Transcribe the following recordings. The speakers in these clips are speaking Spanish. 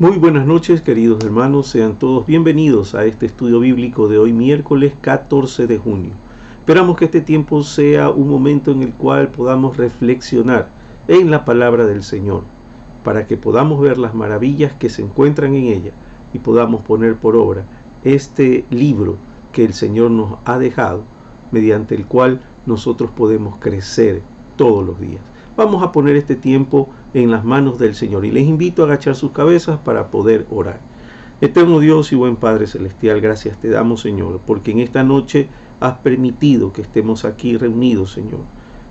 Muy buenas noches, queridos hermanos, sean todos bienvenidos a este estudio bíblico de hoy, miércoles 14 de junio. Esperamos que este tiempo sea un momento en el cual podamos reflexionar en la palabra del Señor, para que podamos ver las maravillas que se encuentran en ella y podamos poner por obra este libro que el Señor nos ha dejado, mediante el cual nosotros podemos crecer todos los días. Vamos a poner este tiempo en las manos del Señor y les invito a agachar sus cabezas para poder orar. Eterno Dios y buen Padre Celestial, gracias te damos, Señor, porque en esta noche has permitido que estemos aquí reunidos, Señor.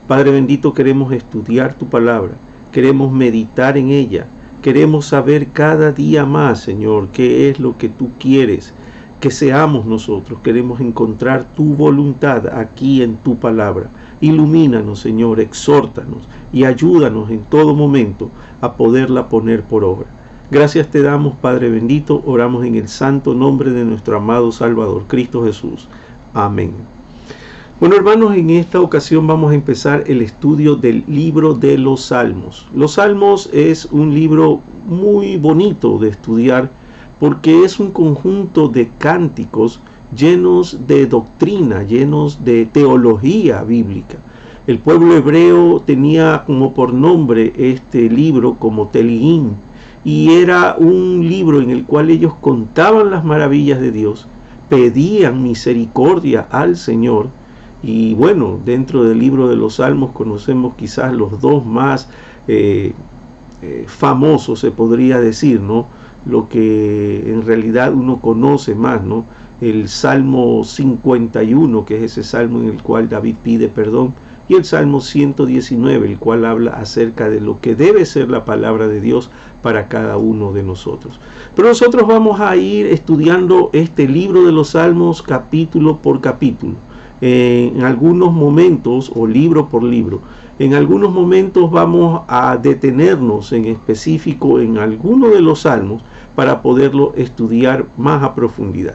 Padre bendito, queremos estudiar tu palabra, queremos meditar en ella, queremos saber cada día más, Señor, qué es lo que tú quieres que seamos nosotros. Queremos encontrar tu voluntad aquí en tu palabra. Ilumínanos, Señor, exhórtanos y ayúdanos en todo momento a poderla poner por obra. Gracias te damos, Padre bendito, oramos en el santo nombre de nuestro amado Salvador, Cristo Jesús. Amén. Bueno, hermanos, en esta ocasión vamos a empezar el estudio del libro de los Salmos. Los Salmos es un libro muy bonito de estudiar porque es un conjunto de cánticos llenos de doctrina, llenos de teología bíblica. El pueblo hebreo tenía como por nombre este libro como Tehillim, y era un libro en el cual ellos contaban las maravillas de Dios, pedían misericordia al Señor. Y bueno, dentro del libro de los Salmos conocemos quizás los dos más famosos, se podría decir, ¿no? Lo que en realidad uno conoce más, ¿no? El Salmo 51, que es ese salmo en el cual David pide perdón, y el Salmo 119, el cual habla acerca de lo que debe ser la palabra de Dios para cada uno de nosotros. Pero nosotros vamos a ir estudiando este libro de los Salmos capítulo por capítulo. En algunos momentos, o libro por libro, en algunos momentos vamos a detenernos en específico en alguno de los salmos para poderlo estudiar más a profundidad.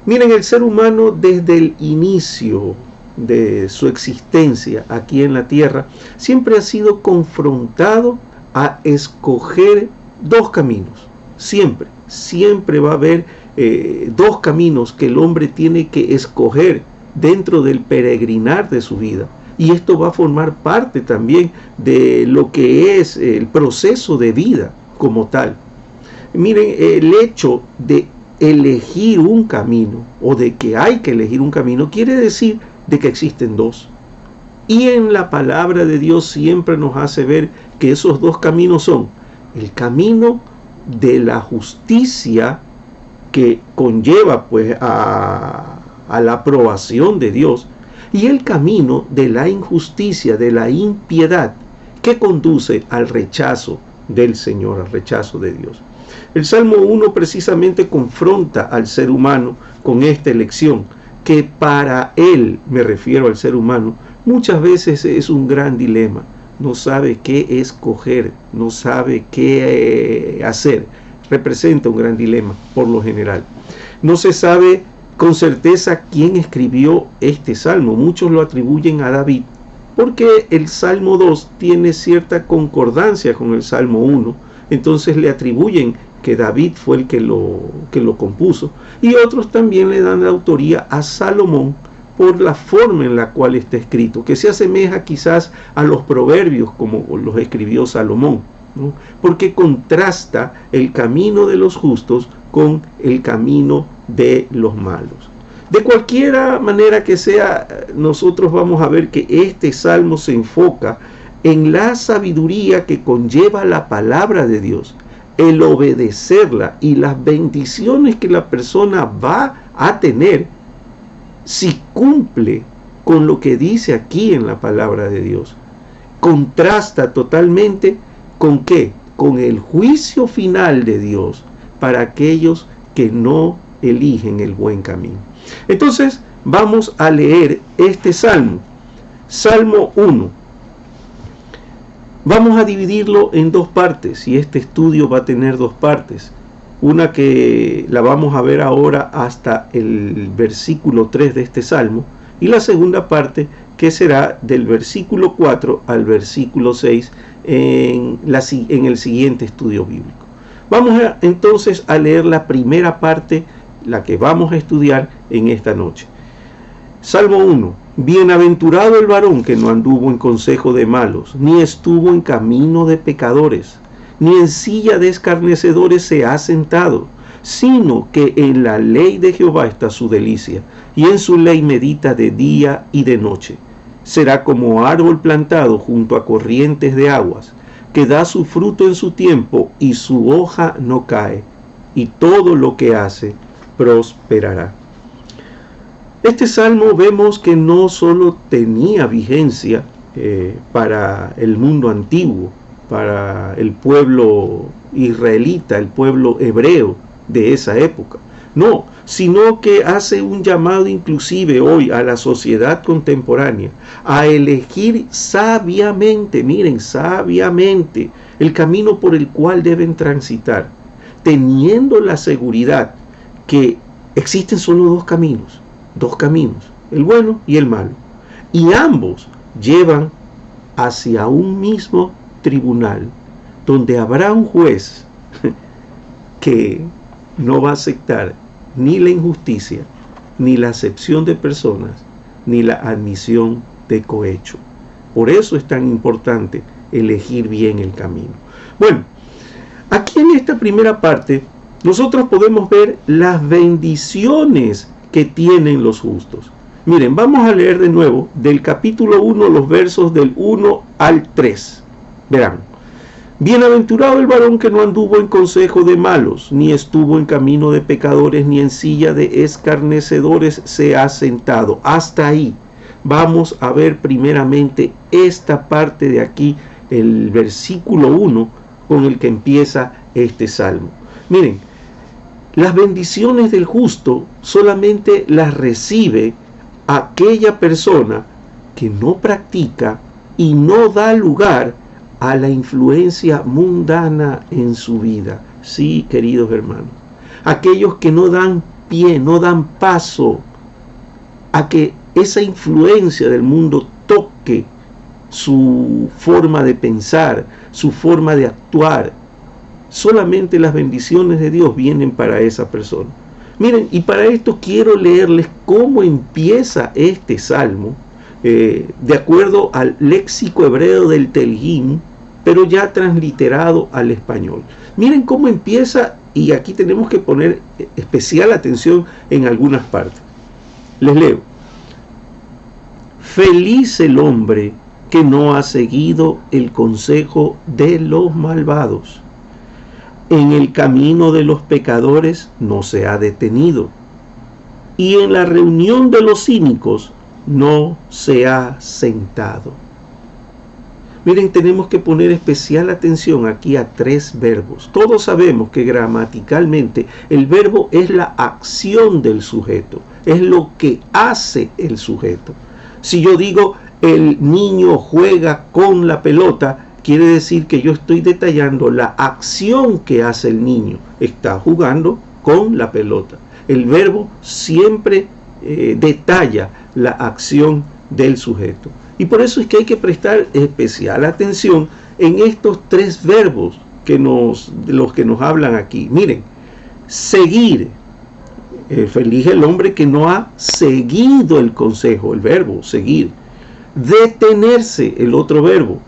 Miren, el ser humano desde el inicio de su existencia aquí en la tierra siempre ha sido confrontado a escoger dos caminos. Siempre va a haber dos caminos que el hombre tiene que escoger dentro del peregrinar de su vida. Y esto va a formar parte también de lo que es el proceso de vida como tal. Miren, el hecho de elegir un camino o de que hay que elegir un camino quiere decir de que existen dos. Y en la palabra de Dios siempre nos hace ver que esos dos caminos son el camino de la justicia, que conlleva pues a la aprobación de Dios, y el camino de la injusticia, de la impiedad, que conduce al rechazo del Señor, al rechazo de Dios. El Salmo 1 precisamente confronta al ser humano con esta elección, que para él, me refiero al ser humano, muchas veces es un gran dilema. No sabe qué escoger, no sabe qué hacer. Representa un gran dilema por lo general. No se sabe con certeza quién escribió este salmo. Muchos lo atribuyen a David, porque el Salmo 2 tiene cierta concordancia con el Salmo 1, entonces le atribuyen que David fue el que lo compuso, y otros también le dan la autoría a Salomón por la forma en la cual está escrito, que se asemeja quizás a los proverbios como los escribió Salomón, ¿no? Porque contrasta el camino de los justos con el camino de los malos. De cualquiera manera que sea, nosotros vamos a ver que este salmo se enfoca en la sabiduría que conlleva la palabra de Dios, el obedecerla y las bendiciones que la persona va a tener si cumple con lo que dice aquí en la palabra de Dios. Contrasta totalmente ¿con qué? Con el juicio final de Dios para aquellos que no eligen el buen camino. Entonces vamos a leer este salmo, Salmo 1. Vamos a dividirlo en dos partes, y este estudio va a tener dos partes. Una que la vamos a ver ahora hasta el versículo 3 de este salmo, y la segunda parte que será del versículo 4 al versículo 6 en el siguiente estudio bíblico. Entonces a leer la primera parte, la que vamos a estudiar en esta noche. Salmo 1. Bienaventurado el varón que no anduvo en consejo de malos, ni estuvo en camino de pecadores, ni en silla de escarnecedores se ha sentado, sino que en la ley de Jehová está su delicia, y en su ley medita de día y de noche. Será como árbol plantado junto a corrientes de aguas, que da su fruto en su tiempo, y su hoja no cae, y todo lo que hace prosperará. Este salmo vemos que no solo tenía vigencia para el mundo antiguo, para el pueblo israelita, el pueblo hebreo de esa época. No, sino que hace un llamado inclusive hoy a la sociedad contemporánea a elegir sabiamente, miren, sabiamente el camino por el cual deben transitar, teniendo la seguridad que existen solo dos caminos, el bueno y el malo, y ambos llevan hacia un mismo tribunal, donde habrá un juez que no va a aceptar ni la injusticia, ni la acepción de personas, ni la admisión de cohecho. Por eso es tan importante elegir bien el camino. Bueno, aquí en esta primera parte nosotros podemos ver las bendiciones que tienen los justos. Miren, vamos a leer de nuevo del capítulo 1, los versos del 1 al 3. Verán. Bienaventurado el varón que no anduvo en consejo de malos, ni estuvo en camino de pecadores, ni en silla de escarnecedores se ha sentado. Hasta ahí. Vamos a ver primeramente esta parte de aquí, el versículo 1, con el que empieza este salmo. Miren, las bendiciones del justo solamente las recibe aquella persona que no practica y no da lugar a la influencia mundana en su vida. Sí, queridos hermanos, aquellos que no dan pie, no dan paso a que esa influencia del mundo toque su forma de pensar, su forma de actuar. Solamente las bendiciones de Dios vienen para esa persona. Miren, y para esto quiero leerles cómo empieza este salmo, de acuerdo al léxico hebreo del Telgim, pero ya transliterado al español. Miren cómo empieza, y aquí tenemos que poner especial atención en algunas partes. Les leo. Feliz el hombre que no ha seguido el consejo de los malvados. En el camino de los pecadores no se ha detenido, y en la reunión de los cínicos no se ha sentado. Miren, tenemos que poner especial atención aquí a tres verbos. Todos sabemos que gramaticalmente el verbo es la acción del sujeto, es lo que hace el sujeto. Si yo digo el niño juega con la pelota, quiere decir que yo estoy detallando la acción que hace el niño. Está jugando con la pelota. El verbo siempre detalla la acción del sujeto. Y por eso es que hay que prestar especial atención en estos tres verbos de los que nos hablan aquí. Miren, seguir. Feliz el hombre que no ha seguido el consejo, el verbo seguir. Detenerse, el otro verbo.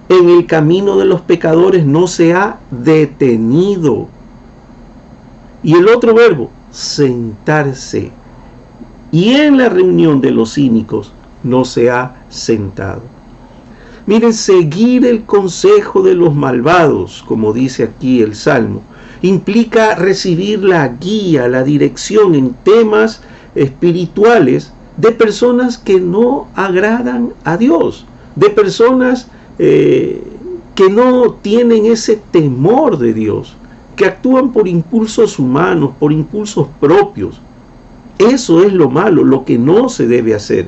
En el camino de los pecadores no se ha detenido. Y el otro verbo, sentarse. Y en la reunión de los cínicos no se ha sentado. Miren, seguir el consejo de los malvados, como dice aquí el Salmo, implica recibir la guía, la dirección en temas espirituales de personas que no agradan a Dios, de personas que no tienen ese temor de Dios, que actúan por impulsos humanos, por impulsos propios. Eso es lo malo, lo que no se debe hacer.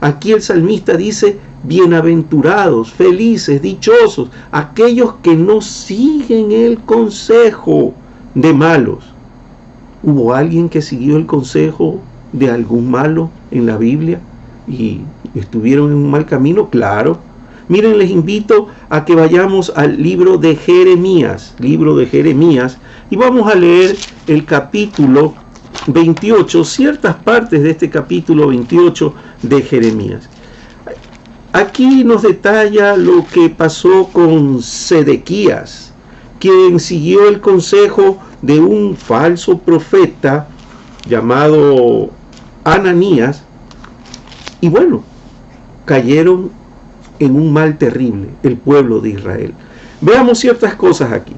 Aquí el salmista dice, bienaventurados, felices, dichosos, aquellos que no siguen el consejo de malos. ¿Hubo alguien que siguió el consejo de algún malo en la Biblia y estuvieron en un mal camino? Claro. Miren, les invito a que vayamos al libro de Jeremías, y vamos a leer el capítulo 28, ciertas partes de este capítulo 28 de Jeremías. Aquí nos detalla lo que pasó con Sedequías, quien siguió el consejo de un falso profeta llamado Ananías, y bueno, cayeron en un mal terrible el pueblo de Israel. Veamos ciertas cosas aquí.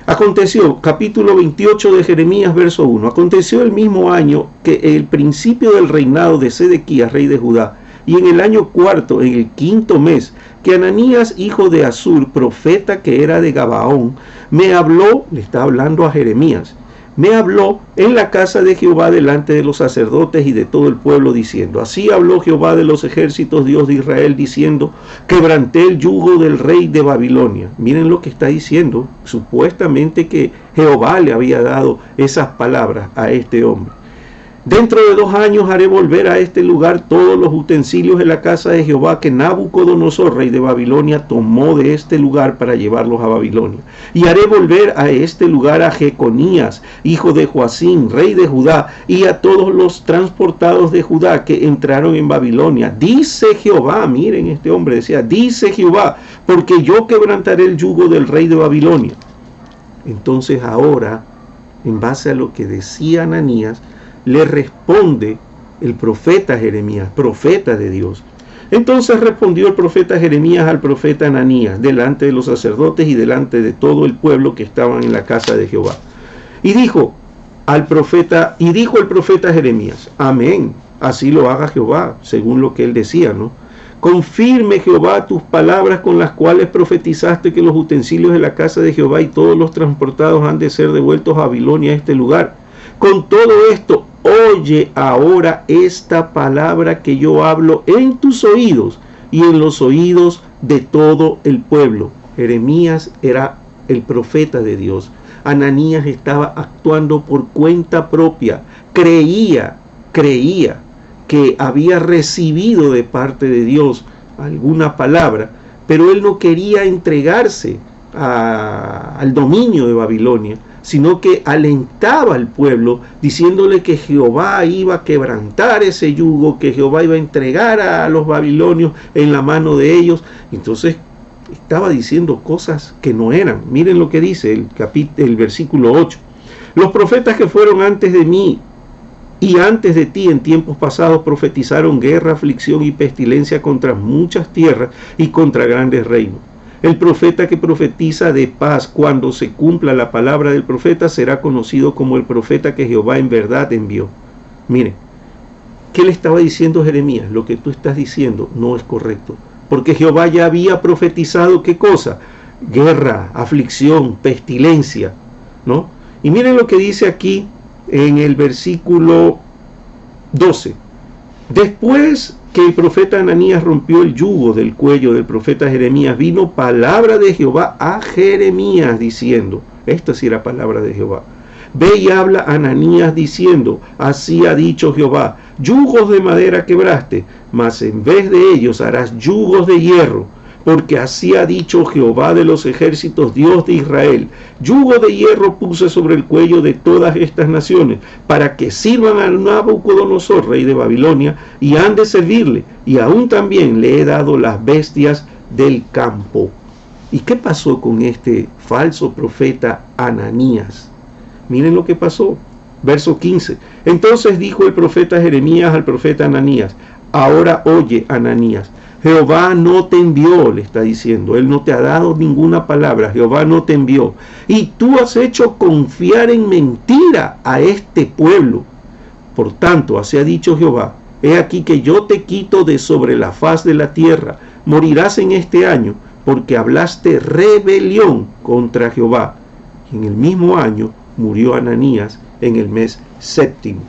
Aconteció, capítulo 28 de Jeremías, verso 1, aconteció el mismo año que el principio del reinado de Sedequías, rey de Judá, y en el año cuarto, en el quinto mes, que Ananías, hijo de Azur, profeta que era de Gabaón, me habló, le está hablando a Jeremías, me habló en la casa de Jehová delante de los sacerdotes y de todo el pueblo, diciendo, así habló Jehová de los ejércitos, Dios de Israel, diciendo, quebranté el yugo del rey de Babilonia. Miren lo que está diciendo, supuestamente que Jehová le había dado esas palabras a este hombre. Dentro de 2 años haré volver a este lugar todos los utensilios de la casa de Jehová que Nabucodonosor, rey de Babilonia, tomó de este lugar para llevarlos a Babilonia. Y haré volver a este lugar a Jeconías, hijo de Joacim, rey de Judá, y a todos los transportados de Judá que entraron en Babilonia. Dice Jehová, miren, este hombre decía, dice Jehová, porque yo quebrantaré el yugo del rey de Babilonia. Entonces ahora, en base a lo que decía Ananías, le responde el profeta Jeremías, profeta de Dios. Entonces respondió el profeta Jeremías al profeta Ananías, delante de los sacerdotes y delante de todo el pueblo que estaban en la casa de Jehová. Y dijo el profeta Jeremías, amén, así lo haga Jehová, según lo que él decía, ¿no? Confirme Jehová tus palabras con las cuales profetizaste que los utensilios de la casa de Jehová y todos los transportados han de ser devueltos a Babilonia, a este lugar. Con todo esto, oye ahora esta palabra que yo hablo en tus oídos y en los oídos de todo el pueblo. Jeremías era el profeta de Dios. Ananías estaba actuando por cuenta propia. Creía que había recibido de parte de Dios alguna palabra, pero él no quería entregarse al dominio de Babilonia, sino que alentaba al pueblo diciéndole que Jehová iba a quebrantar ese yugo, que Jehová iba a entregar a los babilonios en la mano de ellos. Entonces estaba diciendo cosas que no eran. Miren lo que dice el versículo 8. Los profetas que fueron antes de mí y antes de ti en tiempos pasados profetizaron guerra, aflicción y pestilencia contra muchas tierras y contra grandes reinos. El profeta que profetiza de paz, cuando se cumpla la palabra del profeta, será conocido como el profeta que Jehová en verdad envió. Miren, ¿qué le estaba diciendo Jeremías? Lo que tú estás diciendo no es correcto, porque Jehová ya había profetizado, ¿qué cosa? Guerra, aflicción, pestilencia, ¿no? Y miren lo que dice aquí en el versículo 12. Después que el profeta Ananías rompió el yugo del cuello del profeta Jeremías, vino palabra de Jehová a Jeremías diciendo, esta sí era palabra de Jehová, ve y habla a Ananías diciendo, así ha dicho Jehová, yugos de madera quebraste, mas en vez de ellos harás yugos de hierro, porque así ha dicho Jehová de los ejércitos, Dios de Israel, yugo de hierro puse sobre el cuello de todas estas naciones, para que sirvan a Nabucodonosor, rey de Babilonia, y han de servirle, y aún también le he dado las bestias del campo. ¿Y qué pasó con este falso profeta Ananías? Miren lo que pasó. Verso 15. Entonces dijo el profeta Jeremías al profeta Ananías, ahora oye, Ananías, Jehová no te envió, le está diciendo, él no te ha dado ninguna palabra, Jehová no te envió, y tú has hecho confiar en mentira a este pueblo. Por tanto, así ha dicho Jehová, he aquí que yo te quito de sobre la faz de la tierra, morirás en este año, porque hablaste rebelión contra Jehová. Y en el mismo año murió Ananías en el mes séptimo.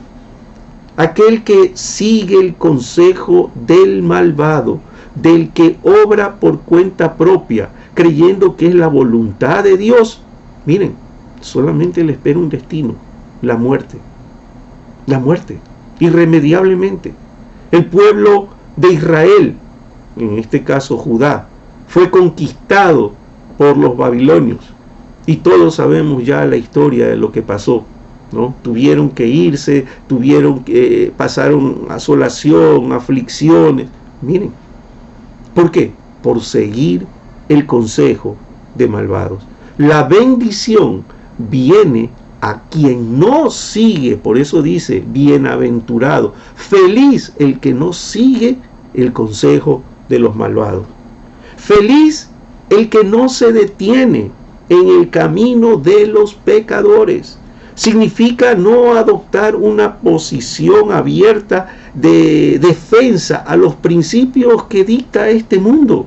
Aquel que sigue el consejo del malvado, del que obra por cuenta propia, creyendo que es la voluntad de Dios, miren, solamente le espera un destino, la muerte, irremediablemente. El pueblo de Israel, en este caso Judá, fue conquistado por los babilonios. Y todos sabemos ya la historia de lo que pasó, ¿no? Tuvieron que irse, pasaron asolación, aflicciones. Miren, ¿por qué? Por seguir el consejo de malvados. La bendición viene a quien no sigue, por eso dice, bienaventurado, feliz el que no sigue el consejo de los malvados. Feliz el que no se detiene en el camino de los pecadores. Significa no adoptar una posición abierta de defensa a los principios que dicta este mundo.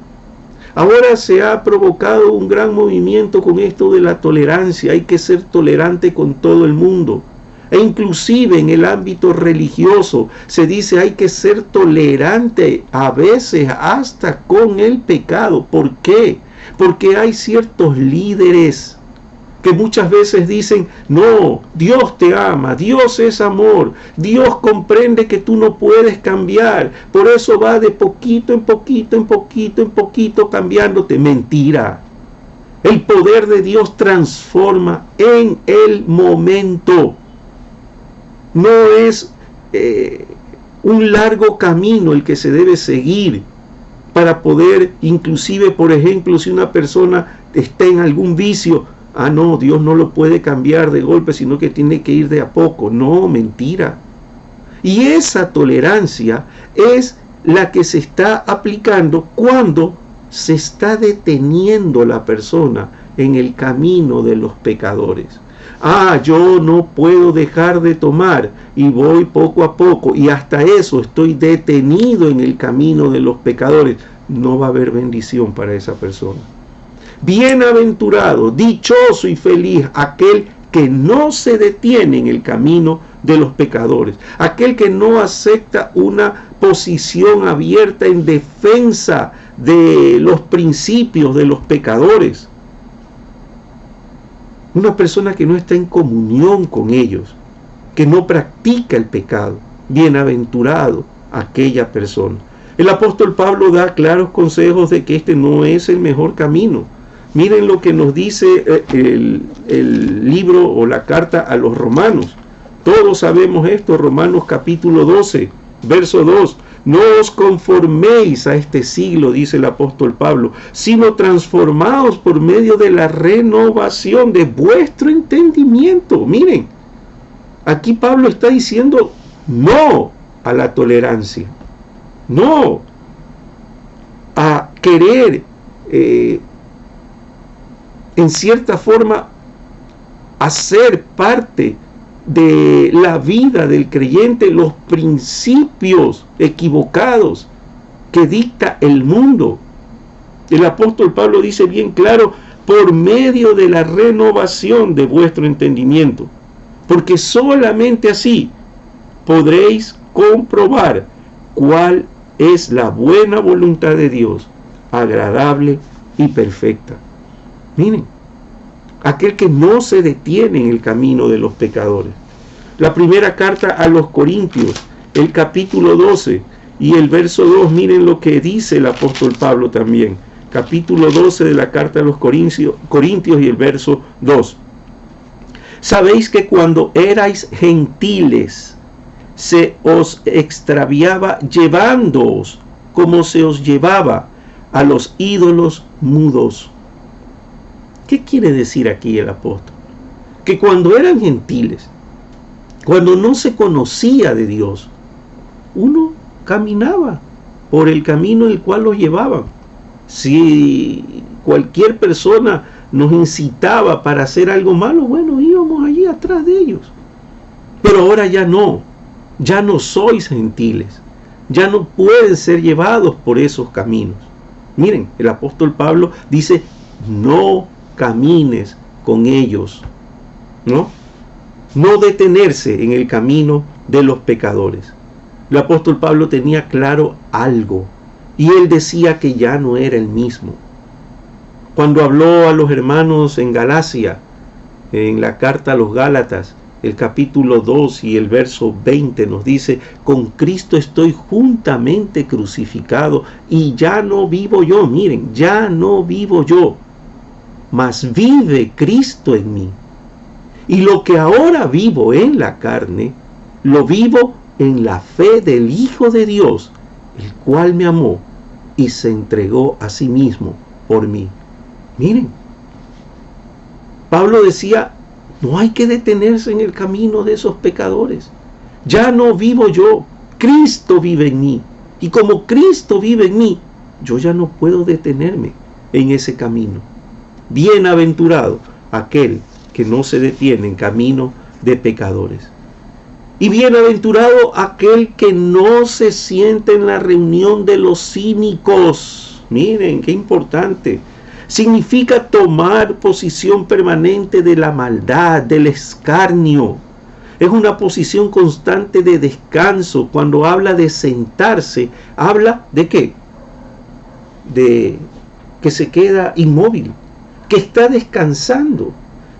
Ahora se ha provocado un gran movimiento con esto de la tolerancia. Hay que ser tolerante con todo el mundo. E inclusive en el ámbito religioso se dice hay que ser tolerante a veces hasta con el pecado. ¿Por qué? Porque hay ciertos líderes que muchas veces dicen, no, Dios te ama, Dios es amor, Dios comprende que tú no puedes cambiar, por eso va de poquito en poquito, en poquito, en poquito cambiándote. Mentira. El poder de Dios transforma en el momento. No es un largo camino el que se debe seguir para poder, inclusive, por ejemplo, si una persona está en algún vicio, no, Dios no lo puede cambiar de golpe, sino que tiene que ir de a poco. No, mentira. Y esa tolerancia es la que se está aplicando cuando se está deteniendo la persona en el camino de los pecadores. Yo no puedo dejar de tomar y voy poco a poco y hasta eso estoy detenido en el camino de los pecadores. No va a haber bendición para esa persona. Bienaventurado, dichoso y feliz aquel que no se detiene en el camino de los pecadores, aquel que no acepta una posición abierta en defensa de los principios de los pecadores. Una persona que no está en comunión con ellos, que no practica el pecado. Bienaventurado aquella persona. El apóstol Pablo da claros consejos de que este no es el mejor camino. Miren lo que nos dice el libro o la carta a los romanos. Todos sabemos esto, Romanos capítulo 12, verso 2. No os conforméis a este siglo, dice el apóstol Pablo, sino transformaos por medio de la renovación de vuestro entendimiento. Miren, aquí Pablo está diciendo no a la tolerancia, no a querer en cierta forma hacer parte de la vida del creyente los principios equivocados que dicta el mundo. El apóstol Pablo dice bien claro, por medio de la renovación de vuestro entendimiento, porque solamente así podréis comprobar cuál es la buena voluntad de Dios, agradable y perfecta. Miren, aquel que no se detiene en el camino de los pecadores. La primera carta a los Corintios, el capítulo 12 y el verso 2, miren lo que dice el apóstol Pablo también. Capítulo 12 de la carta a los Corintios y el verso 2. Sabéis que cuando erais gentiles, se os extraviaba llevándoos como se os llevaba a los ídolos mudos. ¿Qué quiere decir aquí el apóstol? Que cuando eran gentiles, cuando no se conocía de Dios, uno caminaba por el camino en el cual los llevaban. Si cualquier persona nos incitaba para hacer algo malo, bueno, íbamos allí atrás de ellos. Pero ahora ya no sois gentiles, ya no pueden ser llevados por esos caminos. Miren, el apóstol Pablo dice, no camines con ellos, no detenerse en el camino de los pecadores. El apóstol Pablo tenía claro algo, y él decía que ya no era el mismo. Cuando habló a los hermanos en Galacia, en la carta a los Gálatas, el capítulo 2 y el verso 20 nos dice: con Cristo estoy juntamente crucificado y ya no vivo yo. Miren, ya no vivo yo, mas vive Cristo en mí. Y lo que ahora vivo en la carne, lo vivo en la fe del Hijo de Dios, el cual me amó y se entregó a sí mismo por mí. Miren, Pablo decía: no hay que detenerse en el camino de esos pecadores. Ya no vivo yo, Cristo vive en mí. Y como Cristo vive en mí, yo ya no puedo detenerme en ese camino. Bienaventurado aquel que no se detiene en camino de pecadores. Y bienaventurado aquel que no se siente en la reunión de los cínicos. Miren, qué importante. Significa tomar posición permanente de la maldad, del escarnio. Es una posición constante de descanso. Cuando habla de sentarse, habla de ¿qué? De que se queda inmóvil, que está descansando.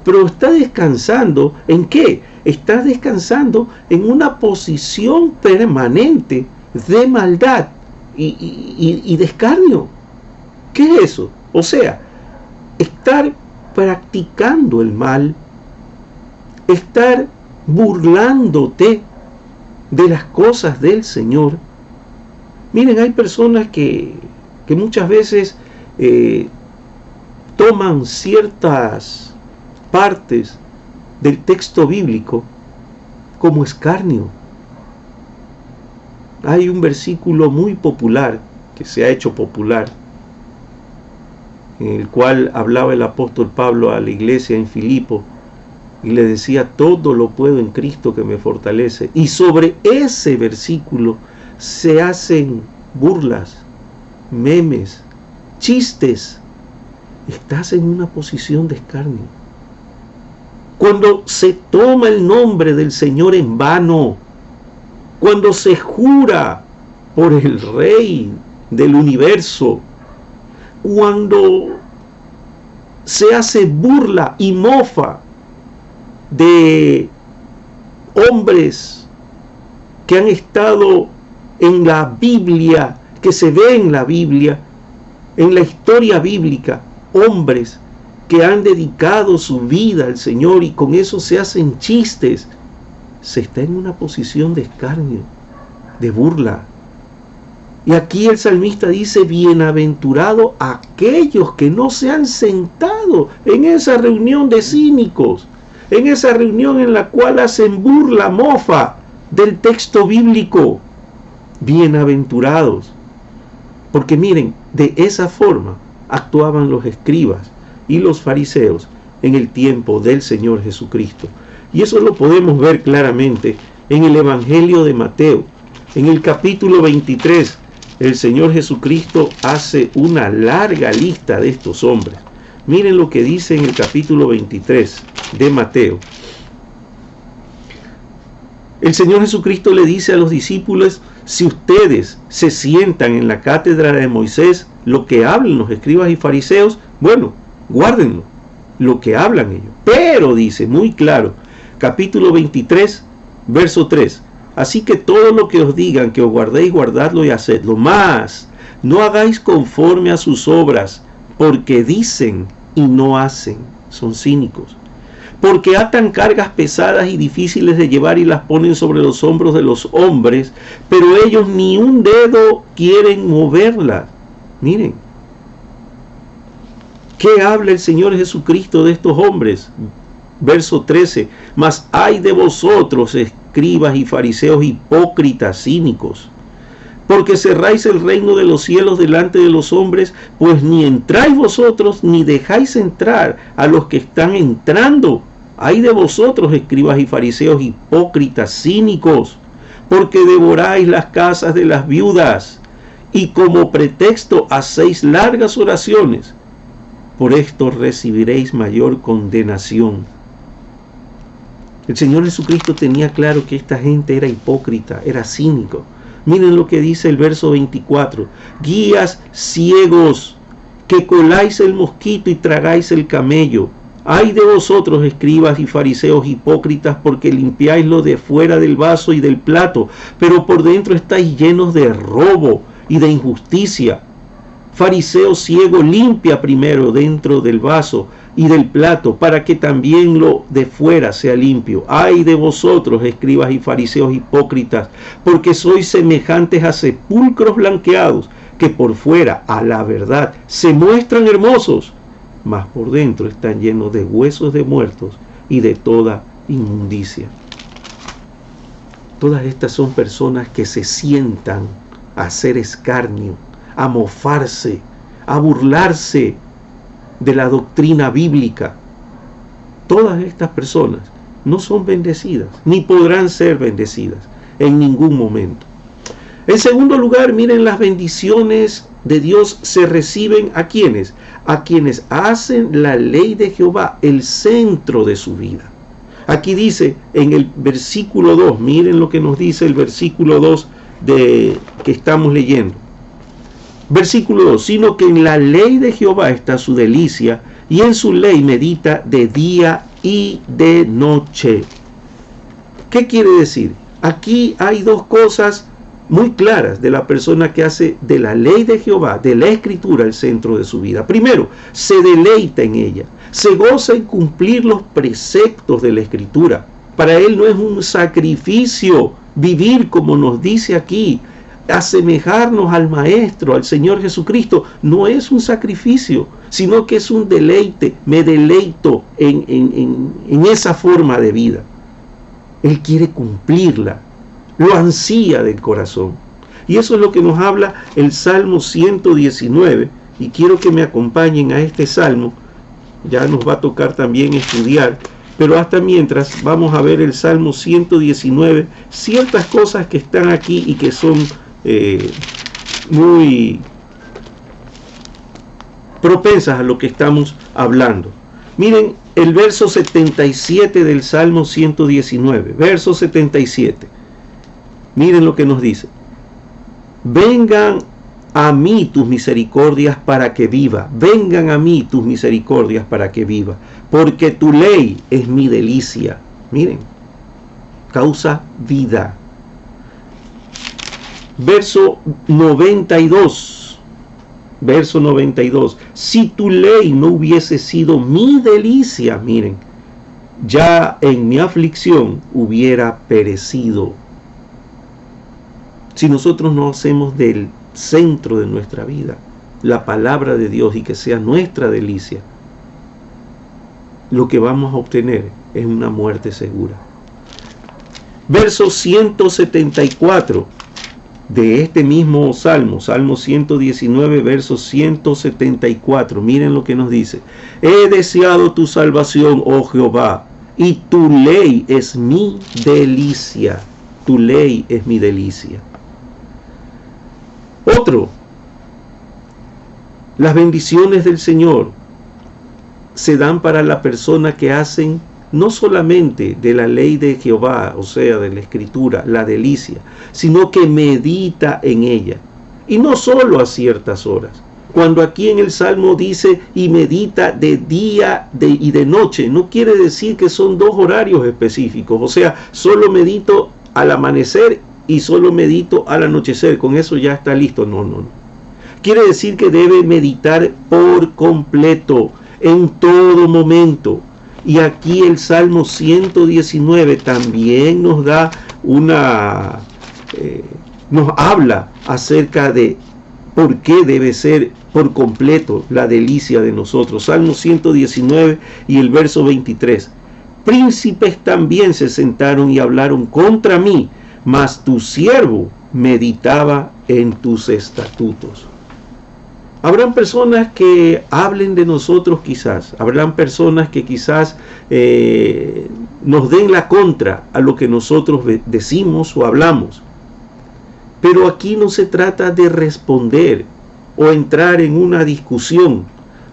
Pero está descansando ¿en qué? Está descansando en una posición permanente de maldad y de escarnio. ¿Qué es eso? O sea, estar practicando el mal, estar burlándote de las cosas del Señor. Miren, hay personas que muchas veces toman ciertas partes del texto bíblico como escarnio. Hay un versículo muy popular, que se ha hecho popular, en el cual hablaba el apóstol Pablo a la iglesia en Filipo y le decía: todo lo puedo en Cristo que me fortalece. Y sobre ese versículo se hacen burlas, memes, chistes. Estás en una posición de escarnio. Cuando se toma el nombre del Señor en vano, cuando se jura por el Rey del universo, cuando se hace burla y mofa de hombres que han estado en la Biblia, que se ve en la Biblia, en la historia bíblica, hombres que han dedicado su vida al Señor y con eso se hacen chistes, se está en una posición de escarnio, de burla. Y aquí el salmista dice: bienaventurado aquellos que no se han sentado en esa reunión de cínicos, en esa reunión en la cual hacen burla, mofa del texto bíblico. Bienaventurados. Porque miren, de esa forma actuaban los escribas y los fariseos en el tiempo del Señor Jesucristo. Y eso lo podemos ver claramente en el Evangelio de Mateo. En el capítulo 23, el Señor Jesucristo hace una larga lista de estos hombres. Miren lo que dice en el capítulo 23 de Mateo. El Señor Jesucristo le dice a los discípulos: si ustedes se sientan en la cátedra de Moisés, lo que hablan los escribas y fariseos, bueno, guárdenlo, lo que hablan ellos. Pero dice muy claro, capítulo 23, verso 3: así que todo lo que os digan que os guardéis, guardadlo y hacedlo. Mas no hagáis conforme a sus obras, porque dicen y no hacen. Son cínicos. Porque atan cargas pesadas y difíciles de llevar y las ponen sobre los hombros de los hombres, pero ellos ni un dedo quieren moverlas. Miren, ¿qué habla el Señor Jesucristo de estos hombres? Verso 13: mas ay de vosotros, escribas y fariseos hipócritas, cínicos, porque cerráis el reino de los cielos delante de los hombres, pues ni entráis vosotros, ni dejáis entrar a los que están entrando. Ay de vosotros, escribas y fariseos hipócritas, cínicos, porque devoráis las casas de las viudas, y como pretexto hacéis largas oraciones. Por esto recibiréis mayor condenación. El Señor Jesucristo tenía claro que esta gente era hipócrita, era cínico. Miren lo que dice el verso 24: guías ciegos, que coláis el mosquito y tragáis el camello. Ay de vosotros, escribas y fariseos hipócritas, porque limpiáis lo de fuera del vaso y del plato, pero por dentro estáis llenos de robo y de injusticia. Fariseo ciego, limpia primero dentro del vaso y del plato, para que también lo de fuera sea limpio. Ay de vosotros, escribas y fariseos hipócritas, porque sois semejantes a sepulcros blanqueados, que por fuera, a la verdad, se muestran hermosos, mas por dentro están llenos de huesos de muertos y de toda inmundicia. Todas estas son personas que se sientan a hacer escarnio, a mofarse, a burlarse de la doctrina bíblica. Todas estas personas no son bendecidas, ni podrán ser bendecidas en ningún momento. En segundo lugar, miren, las bendiciones de Dios se reciben ¿a quiénes? A quienes hacen la ley de Jehová el centro de su vida. Aquí dice en el versículo 2, miren lo que nos dice el versículo 2 que estamos leyendo. Versículo 2, sino que en la ley de Jehová está su delicia, y en su ley medita de día y de noche. ¿Qué quiere decir? Aquí hay dos cosas muy claras de la persona que hace de la ley de Jehová, de la Escritura, el centro de su vida. Primero, se deleita en ella, se goza en cumplir los preceptos de la Escritura. Para él no es un sacrificio vivir como nos dice aquí, asemejarnos al Maestro, al Señor Jesucristo. No es un sacrificio, sino que es un deleite. Me deleito en esa forma de vida. Él quiere cumplirla, lo ansía del corazón. Y eso es lo que nos habla el Salmo 119. Y quiero que me acompañen a este Salmo. Ya nos va a tocar también estudiar. Pero hasta mientras vamos a ver el Salmo 119. Ciertas cosas que están aquí y que son muy propensas a lo que estamos hablando. Miren el verso 77 del Salmo 119. Verso 77. Miren lo que nos dice. Vengan a mí tus misericordias para que viva. Vengan a mí tus misericordias para que viva. Porque tu ley es mi delicia. Miren, causa vida. Verso 92. Verso 92. Si tu ley no hubiese sido mi delicia, miren, ya en mi aflicción hubiera perecido. Si nosotros no hacemos del centro de nuestra vida la palabra de Dios y que sea nuestra delicia, lo que vamos a obtener es una muerte segura. Verso 174 de este mismo Salmo, Salmo 119, verso 174. Miren lo que nos dice. He deseado tu salvación, oh Jehová, y tu ley es mi delicia. Tu ley es mi delicia. Otro, las bendiciones del Señor se dan para la persona que hacen no solamente de la ley de Jehová, o sea, de la Escritura, la delicia, sino que medita en ella. Y no solo a ciertas horas. Cuando aquí en el Salmo dice y medita de día y de noche, no quiere decir que son dos horarios específicos. O sea, solo medito al amanecer y solo medito al anochecer, con eso ya está listo. No. Quiere decir que debe meditar por completo, en todo momento. Y aquí el Salmo 119 también nos da nos habla acerca de por qué debe ser por completo la delicia de nosotros. Salmo 119 y el verso 23. Príncipes también se sentaron y hablaron contra mí, mas tu siervo meditaba en tus estatutos. Habrán personas que hablen de nosotros quizás, habrán personas que quizás nos den la contra a lo que nosotros decimos o hablamos. Pero aquí no se trata de responder o entrar en una discusión.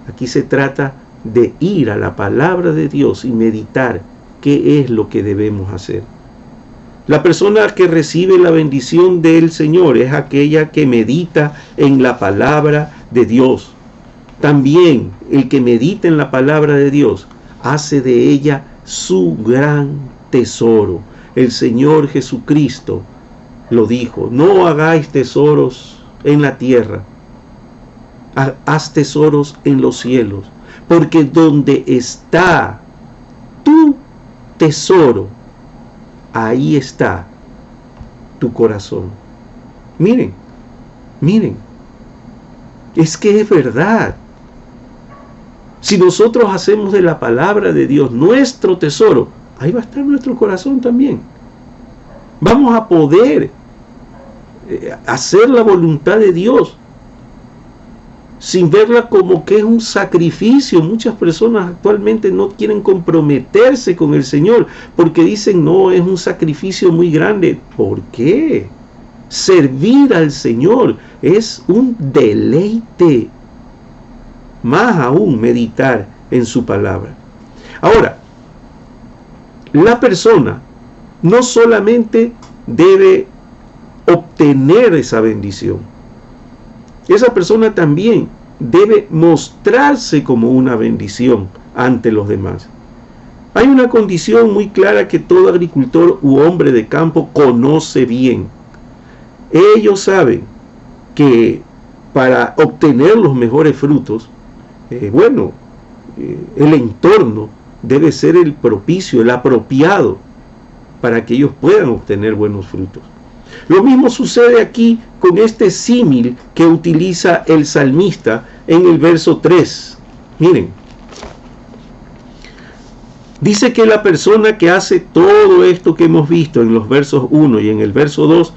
Aquí se trata de ir a la palabra de Dios y meditar qué es lo que debemos hacer. La persona que recibe la bendición del Señor es aquella que medita en la palabra de Dios. También el que medita en la palabra de Dios hace de ella su gran tesoro. El Señor Jesucristo lo dijo: no hagáis tesoros en la tierra, haz tesoros en los cielos, porque donde está tu tesoro, ahí está tu corazón. Miren, es que es verdad. Si nosotros hacemos de la palabra de Dios nuestro tesoro, ahí va a estar nuestro corazón también. Vamos a poder hacer la voluntad de Dios sin verla como que es un sacrificio. Muchas personas actualmente no quieren comprometerse con el Señor porque dicen: no, es un sacrificio muy grande. ¿Por qué? Servir al Señor es un deleite. Más aún meditar en su palabra. Ahora, la persona no solamente debe obtener esa bendición, esa persona también debe mostrarse como una bendición ante los demás. Hay una condición muy clara que todo agricultor u hombre de campo conoce bien. Ellos saben que para obtener los mejores frutos, el entorno debe ser el propicio, el apropiado, para que ellos puedan obtener buenos frutos. Lo mismo sucede aquí con este símil que utiliza el salmista en el verso 3. Miren, dice que la persona que hace todo esto que hemos visto en los versos 1 y en el verso 2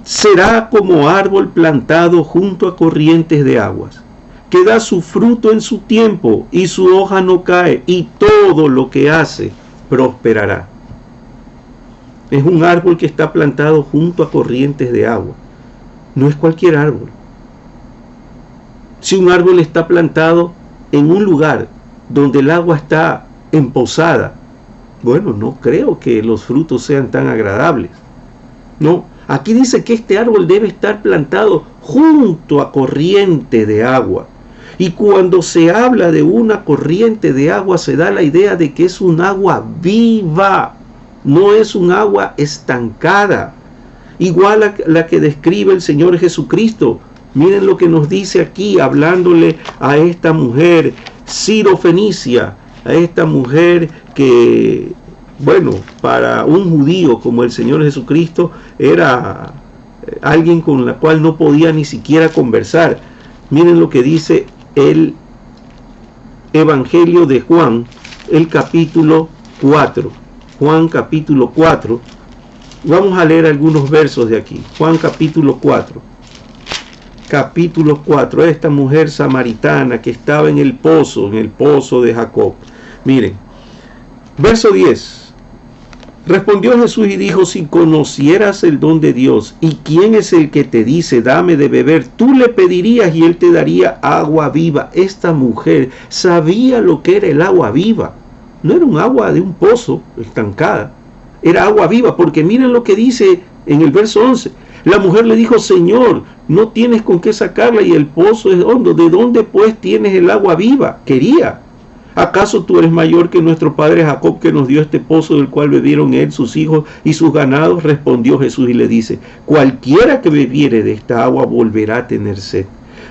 será como árbol plantado junto a corrientes de aguas, que da su fruto en su tiempo y su hoja no cae, y todo lo que hace prosperará. Es un árbol que está plantado junto a corrientes de agua. No es cualquier árbol. Si un árbol está plantado en un lugar donde el agua está empozada, no creo que los frutos sean tan agradables. No, aquí dice que este árbol debe estar plantado junto a corriente de agua. Y cuando se habla de una corriente de agua, se da la idea de que es un agua viva, no es un agua estancada, igual a la que describe el Señor Jesucristo. Miren lo que nos dice aquí, hablándole a esta mujer sirofenicia, a esta mujer que, para un judío como el Señor Jesucristo, era alguien con la cual no podía ni siquiera conversar. Miren lo que dice el Evangelio de Juan, el capítulo 4. Juan capítulo 4. Vamos a leer algunos versos de aquí. Juan capítulo 4. Capítulo 4. Esta mujer samaritana que estaba en el pozo de Jacob. Miren, verso 10. Respondió Jesús y dijo: si conocieras el don de Dios y quién es el que te dice dame de beber, tú le pedirías y él te daría agua viva. Esta mujer sabía lo que era el agua viva. No era un agua de un pozo estancada, era agua viva, porque miren lo que dice en el verso 11. La mujer le dijo: Señor, no tienes con qué sacarla y el pozo es hondo. ¿De dónde pues tienes el agua viva? Quería. ¿Acaso tú eres mayor que nuestro padre Jacob, que nos dio este pozo del cual bebieron él, sus hijos y sus ganados? Respondió Jesús y le dice: cualquiera que bebiere de esta agua volverá a tener sed.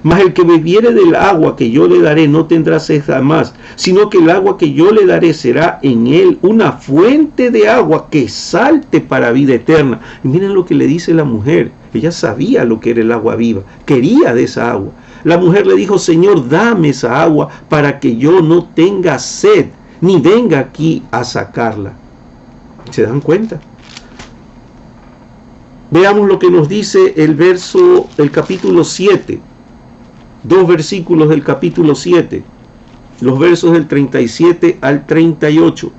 Mas el que bebiere del agua que yo le daré no tendrá sed jamás, sino que el agua que yo le daré será en él una fuente de agua que salte para vida eterna. Y miren lo que le dice la mujer. Ella sabía lo que era el agua viva, quería de esa agua. La mujer le dijo: Señor, dame esa agua para que yo no tenga sed, ni venga aquí a sacarla. ¿Se dan cuenta? Veamos lo que nos dice el capítulo 7. Dos versículos del capítulo 7. Los versos del 37 al 38.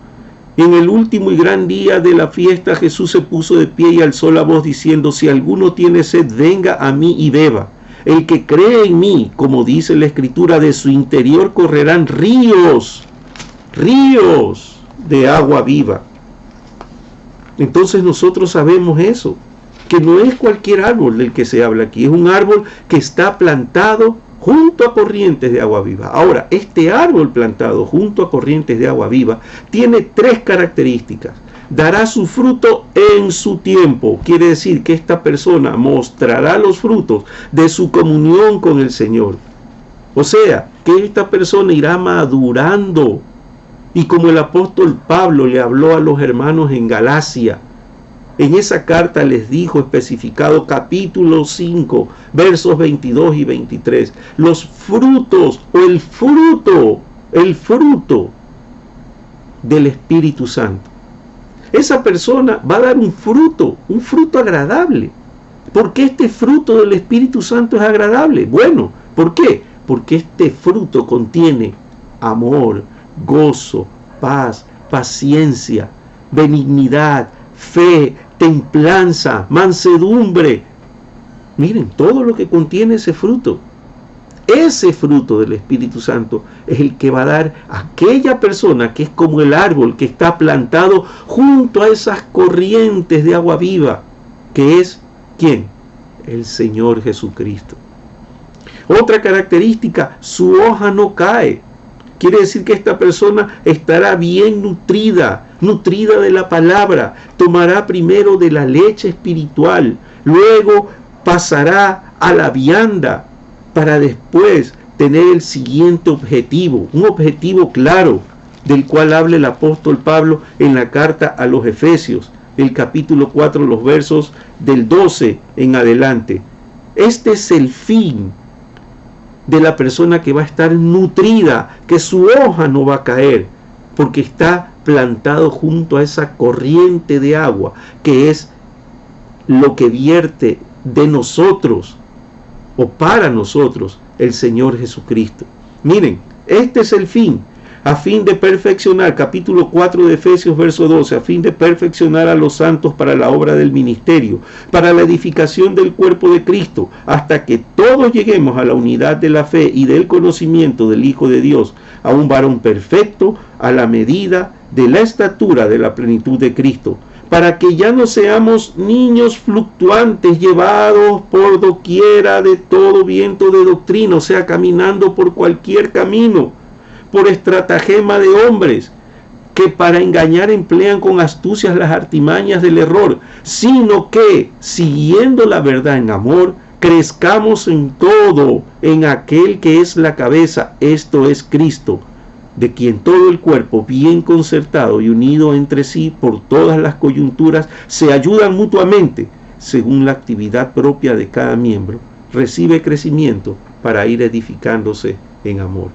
En el último y gran día de la fiesta, Jesús se puso de pie y alzó la voz diciendo: si alguno tiene sed, venga a mí y beba. El que cree en mí, como dice la Escritura, de su interior correrán ríos de agua viva. Entonces nosotros sabemos eso, que no es cualquier árbol del que se habla aquí, es un árbol que está plantado junto a corrientes de agua viva. Ahora, este árbol plantado junto a corrientes de agua viva tiene 3 características. Dará su fruto en su tiempo. Quiere decir que esta persona mostrará los frutos de su comunión con el Señor. O sea, que esta persona irá madurando. Y como el apóstol Pablo le habló a los hermanos en Galacia, en esa carta les dijo especificado capítulo 5, versos 22 y 23, los frutos o el fruto del Espíritu Santo. Esa persona va a dar un fruto agradable. ¿Por qué este fruto del Espíritu Santo es agradable? Bueno, ¿por qué? Porque este fruto contiene amor, gozo, paz, paciencia, benignidad, fe, templanza, mansedumbre. Miren, todo lo que contiene ese fruto. Ese fruto del Espíritu Santo es el que va a dar a aquella persona que es como el árbol que está plantado junto a esas corrientes de agua viva, que es, ¿quién? El Señor Jesucristo. Otra característica, su hoja no cae. Quiere decir que esta persona estará bien nutrida de la palabra, tomará primero de la leche espiritual, luego pasará a la vianda, para después tener el siguiente objetivo, un objetivo claro, del cual habla el apóstol Pablo en la carta a los Efesios, el capítulo 4, los versos del 12 en adelante. Este es el fin de la persona que va a estar nutrida, que su hoja no va a caer, porque está plantado junto a esa corriente de agua, que es lo que vierte de nosotros, o para nosotros, el Señor Jesucristo. Miren, este es el fin, a fin de perfeccionar, capítulo 4 de Efesios, verso 12, a fin de perfeccionar a los santos para la obra del ministerio, para la edificación del cuerpo de Cristo, hasta que todos lleguemos a la unidad de la fe y del conocimiento del Hijo de Dios, a un varón perfecto, a la medida de la estatura de la plenitud de Cristo, para que ya no seamos niños fluctuantes, llevados por doquiera de todo viento de doctrina, o sea, caminando por cualquier camino, por estratagema de hombres, que para engañar emplean con astucias las artimañas del error, sino que, siguiendo la verdad en amor, crezcamos en todo, en aquel que es la cabeza, esto es Cristo, de quien todo el cuerpo, bien concertado y unido entre sí por todas las coyunturas, se ayudan mutuamente, según la actividad propia de cada miembro, recibe crecimiento para ir edificándose en amor.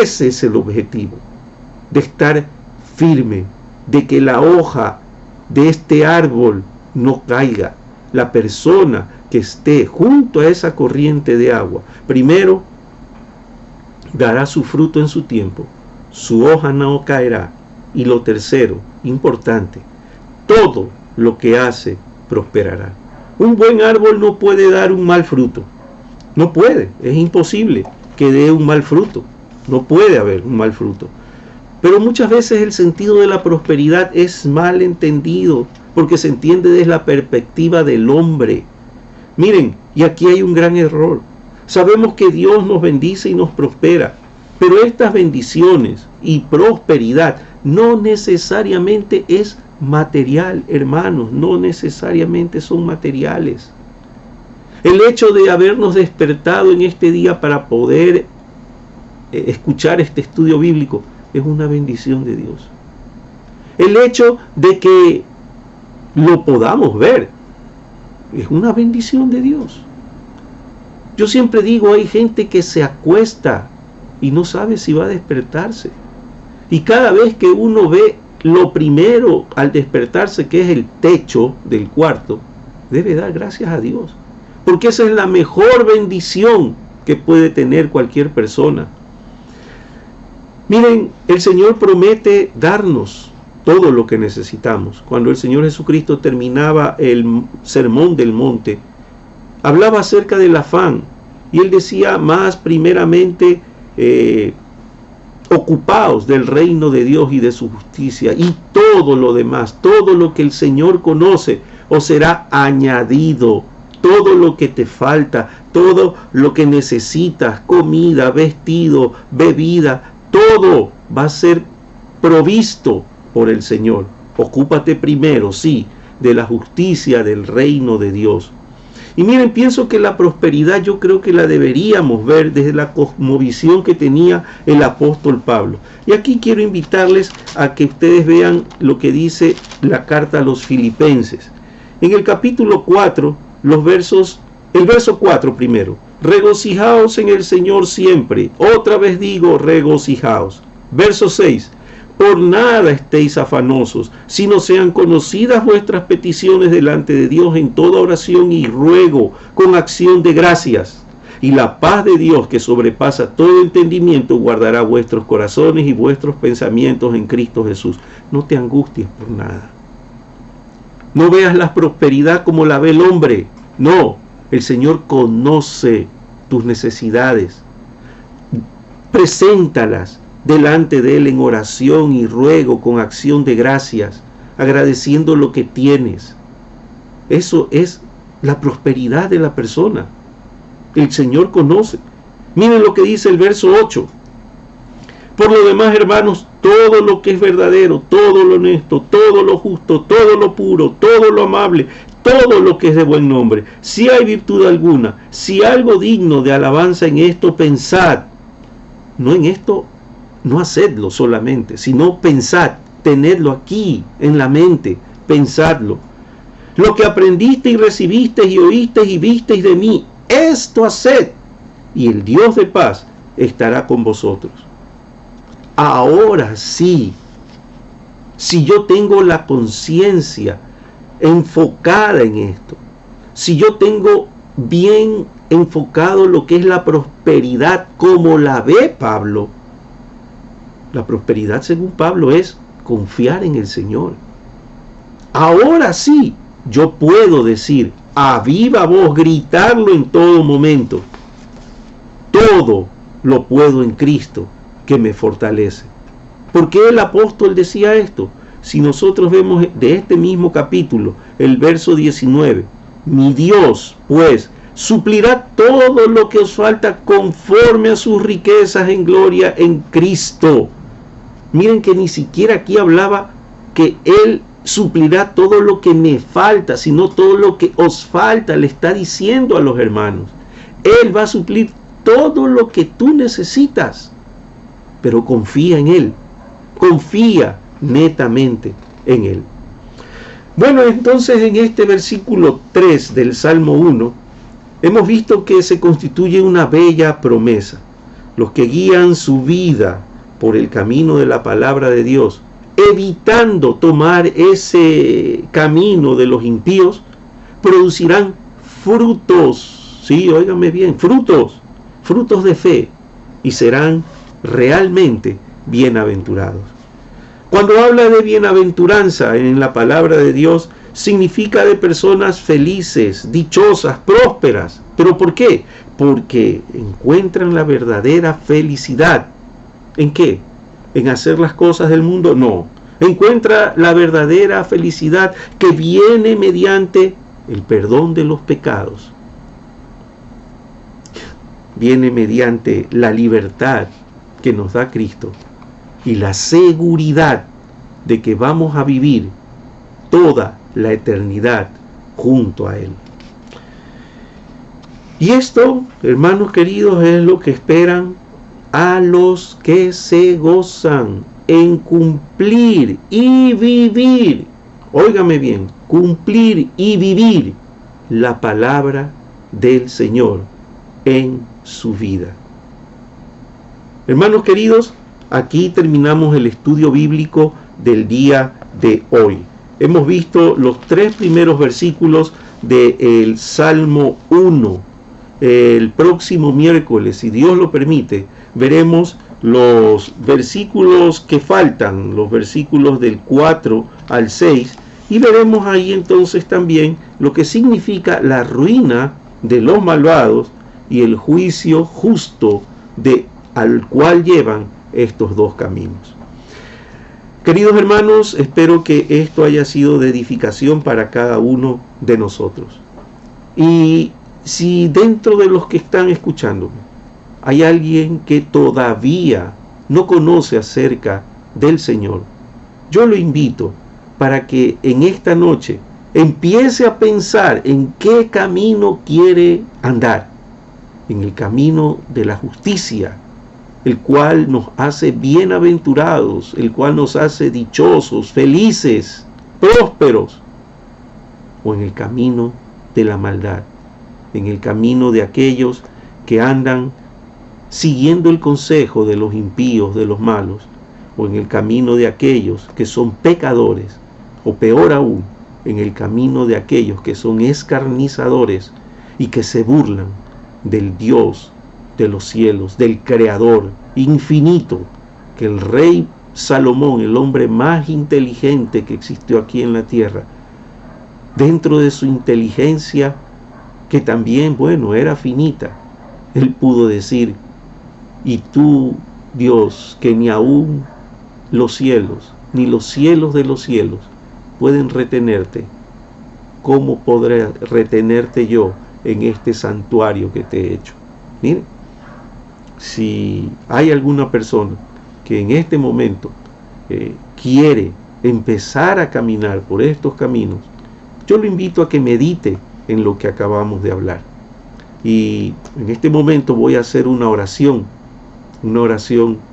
Ese es el objetivo, de estar firme, de que la hoja de este árbol no caiga. La persona que esté junto a esa corriente de agua, primero, dará su fruto en su tiempo, su hoja no caerá. Y lo tercero, importante, todo lo que hace prosperará. Un buen árbol no puede dar un mal fruto. No puede, es imposible que dé un mal fruto. No puede haber un mal fruto. Pero muchas veces el sentido de la prosperidad es mal entendido, porque se entiende desde la perspectiva del hombre. Miren, y aquí hay un gran error. Sabemos que Dios nos bendice y nos prospera, pero estas bendiciones y prosperidad no necesariamente es material, hermanos, no necesariamente son materiales. El hecho de habernos despertado en este día para poder escuchar este estudio bíblico es una bendición de Dios. El hecho de que lo podamos ver es una bendición de Dios. Yo siempre digo, hay gente que se acuesta y no sabe si va a despertarse. Y cada vez que uno ve lo primero al despertarse, que es el techo del cuarto, debe dar gracias a Dios. Porque esa es la mejor bendición que puede tener cualquier persona. Miren, el Señor promete darnos todo lo que necesitamos. Cuando el Señor Jesucristo terminaba el sermón del monte, hablaba acerca del afán, y Él decía más primeramente, ocupaos del reino de Dios y de su justicia, y todo lo demás, todo lo que el Señor conoce, os será añadido. todo lo que te falta, todo lo que necesitas, comida, vestido, bebida, todo va a ser provisto por el Señor. Ocúpate primero, sí, de la justicia del reino de Dios. Y miren, pienso que la prosperidad yo creo que la deberíamos ver desde la cosmovisión que tenía el apóstol Pablo. Y aquí quiero invitarles a que ustedes vean lo que dice la carta a los Filipenses. En el capítulo 4, el verso 4 primero. Regocijaos en el Señor siempre. Otra vez digo, regocijaos. Verso 6. Por nada estéis afanosos, sino sean conocidas vuestras peticiones delante de Dios en toda oración y ruego, con acción de gracias. Y la paz de Dios, que sobrepasa todo entendimiento, guardará vuestros corazones y vuestros pensamientos en Cristo Jesús. No te angusties por nada. No veas la prosperidad como la ve el hombre. No, el Señor conoce tus necesidades. Preséntalas delante de Él en oración y ruego con acción de gracias, agradeciendo lo que tienes. Eso es la prosperidad de la persona. El Señor conoce. Miren lo que dice el verso 8. Por lo demás, hermanos, todo lo que es verdadero, todo lo honesto, todo lo justo, todo lo puro, todo lo amable, todo lo que es de buen nombre, si hay virtud alguna, si algo digno de alabanza, en esto pensad. No en esto, no hacedlo solamente, sino pensad, tenedlo aquí en la mente, pensadlo. Lo que aprendiste y recibiste y oíste y visteis de mí, esto haced, y el Dios de paz estará con vosotros. Ahora sí, si yo tengo la conciencia enfocada en esto, si yo tengo bien enfocado lo que es la prosperidad como la ve Pablo, la prosperidad según Pablo es confiar en el Señor. Ahora sí, yo puedo decir a viva voz, gritarlo en todo momento: todo lo puedo en Cristo que me fortalece. ¿Por qué el apóstol decía esto? Si nosotros vemos de este mismo capítulo, el verso 19, mi Dios, pues, suplirá todo lo que os falta conforme a sus riquezas en gloria en Cristo. Miren que ni siquiera aquí hablaba que Él suplirá todo lo que me falta, sino todo lo que os falta. Le está diciendo a los hermanos, Él va a suplir todo lo que tú necesitas, pero confía en Él, confía netamente en Él. Bueno, entonces en este versículo 3 del Salmo 1, hemos visto que se constituye una bella promesa. Los que guían su vida por el camino de la palabra de Dios, evitando tomar ese camino de los impíos, producirán frutos, sí, óigame bien, frutos de fe, y serán realmente bienaventurados. Cuando habla de bienaventuranza en la palabra de Dios, significa de personas felices, dichosas, prósperas. ¿Pero por qué? Porque encuentran la verdadera felicidad. ¿En qué? ¿En hacer las cosas del mundo? No. Encuentra la verdadera felicidad que viene mediante el perdón de los pecados. Viene mediante la libertad que nos da Cristo y la seguridad de que vamos a vivir toda la eternidad junto a Él. Y esto, hermanos queridos, es lo que esperan a los que se gozan en cumplir y vivir, óigame bien, cumplir y vivir la palabra del Señor en su vida. Hermanos queridos, aquí terminamos el estudio bíblico del día de hoy. Hemos visto los 3 primeros versículos del Salmo 1. El próximo miércoles, si Dios lo permite, veremos los versículos que faltan, los versículos del 4 al 6, y veremos ahí entonces también lo que significa la ruina de los malvados y el juicio justo al cual llevan estos dos caminos. Queridos hermanos, espero que esto haya sido de edificación para cada uno de nosotros. Y si dentro de los que están escuchándome hay alguien que todavía no conoce acerca del Señor, yo lo invito para que en esta noche empiece a pensar en qué camino quiere andar, en el camino de la justicia, el cual nos hace bienaventurados, el cual nos hace dichosos, felices, prósperos, o en el camino de la maldad, en el camino de aquellos que andan siguiendo el consejo de los impíos, de los malos, o en el camino de aquellos que son pecadores, o peor aún, en el camino de aquellos que son escarnizadores y que se burlan del Dios de los cielos, del Creador infinito, que el rey Salomón, el hombre más inteligente que existió aquí en la tierra, dentro de su inteligencia, que también, bueno, era finita, él pudo decir: y tú, Dios, que ni aún los cielos, ni los cielos de los cielos pueden retenerte, ¿cómo podré retenerte yo en este santuario que te he hecho? Miren, si hay alguna persona que en este momento quiere empezar a caminar por estos caminos, yo lo invito a que medite en lo que acabamos de hablar. Y en este momento voy a hacer una oración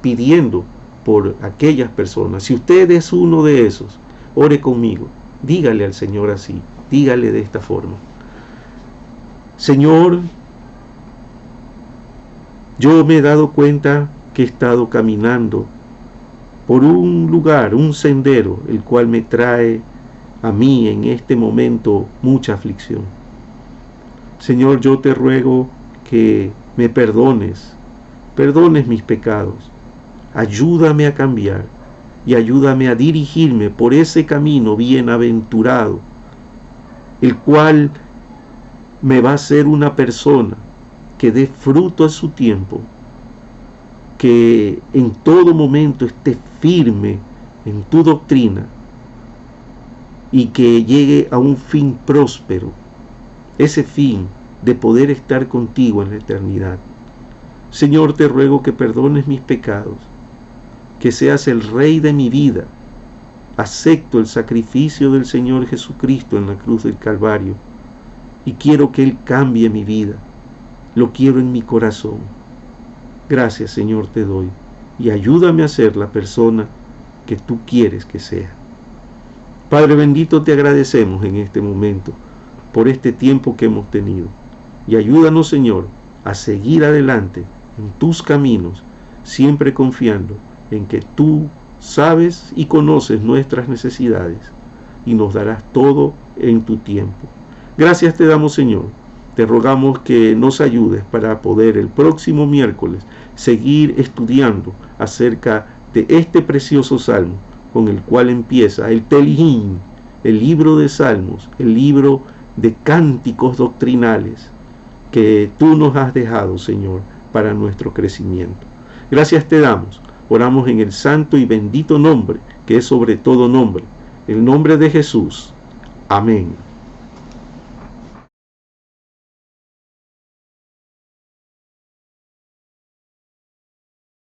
pidiendo por aquellas personas. Si usted es uno de esos, ore conmigo, dígale al Señor así, dígale de esta forma: Señor, yo me he dado cuenta que he estado caminando por un lugar, un sendero, el cual me trae a mí en este momento mucha aflicción. Señor, yo te ruego que me perdones mis pecados, ayúdame a cambiar y ayúdame a dirigirme por ese camino bienaventurado, el cual me va a hacer una persona que dé fruto a su tiempo, que en todo momento esté firme en tu doctrina y que llegue a un fin próspero, ese fin de poder estar contigo en la eternidad. Señor, te ruego que perdones mis pecados, que seas el Rey de mi vida. Acepto el sacrificio del Señor Jesucristo en la cruz del Calvario y quiero que Él cambie mi vida. Lo quiero en mi corazón. Gracias, Señor, te doy, y ayúdame a ser la persona que tú quieres que sea. Padre bendito, te agradecemos en este momento por este tiempo que hemos tenido, y ayúdanos, Señor, a seguir adelante en tus caminos, siempre confiando en que tú sabes y conoces nuestras necesidades y nos darás todo en tu tiempo. Gracias te damos, Señor. Te rogamos que nos ayudes para poder el próximo miércoles seguir estudiando acerca de este precioso salmo con el cual empieza el Telijín, el libro de salmos, el libro de cánticos doctrinales que tú nos has dejado, Señor, para nuestro crecimiento. Gracias te damos. Oramos en el santo y bendito nombre, que es sobre todo nombre, el nombre de Jesús. Amén.